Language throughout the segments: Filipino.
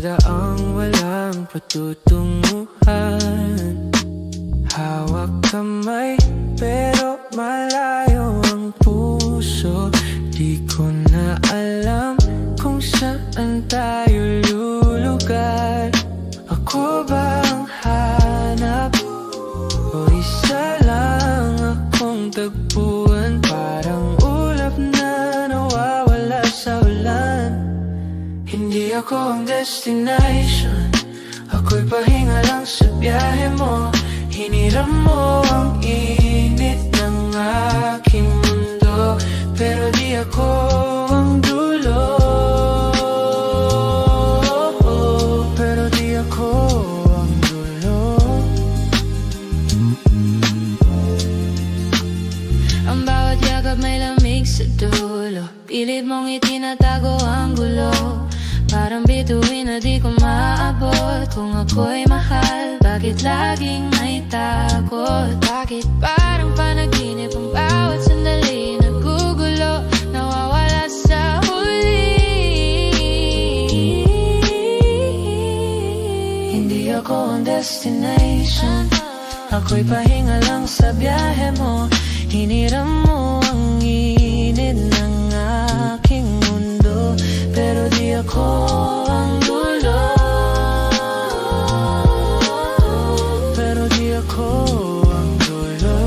daang walang patutunguhan. Hawak kamay pero malayo ang puso. Di ko na alam kung saan tayo lulugar. Ako ba ang hanap o isa lang akong tagpuan? Parang ulap na nawawala sa ulan. Hindi ako ang destination, ako'y pahinga lang sa biyahe mo. Hiniram mo ang init ng aking mundo, pero di ako ang dulo. Pero di ako ang dulo. Ang bawat yakap may lamig sa dulo. Pilit mong itinatago ang gulo. Parang bituin na di ko maabot. Kung ako'y mahal, bakit laging may takot? Bakit parang panaginip ang bawat sandali? Nagugulo, nawawala sa huli. Hindi ako ang destination, ako'y pahinga lang sa biyahe mo. Hiniram mo ang init ng aking mundo, pero di ako ang dulo. Pero di ako ang dulo.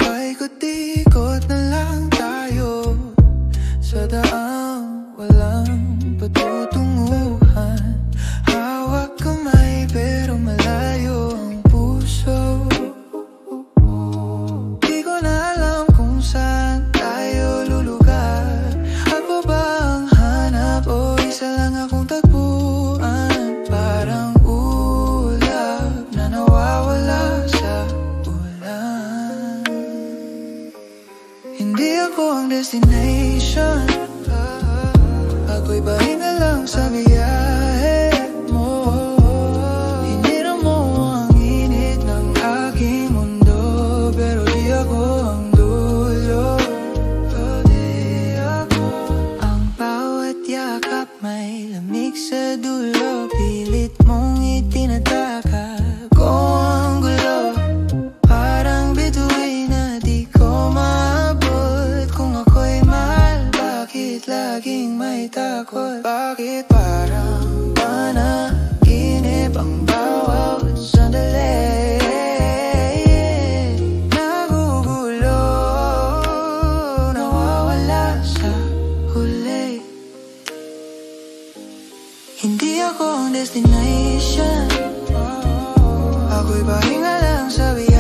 Paikot-ikot na lang tayo sa daang walang patutunguhan. Hawak kamay pero malayo ang puso. Di ko na alam kung saan tayo lulugar. Ako ba ang hanap o isa lang akong tagpuan? Parang ulap na nawawala sa ulan. Hindi ako ang destination, ako'y pahinga lang sa biyahe mo. Hiniram mo ang init ng aking mundo, pero di ako ang dulo. Di ako. Ang bawat yakap may lamig sa dulo. Pilit mong itinataka ko ang gulo. Parang bituin na di ko maabot. Kung ako'y mahal, bakit laging may takot? Bakit parang panaginip ang bawat sandali? Nagugulo, nawawala sa huli. Hindi ako ang destination, ako'y pahinga lang sa biyahe.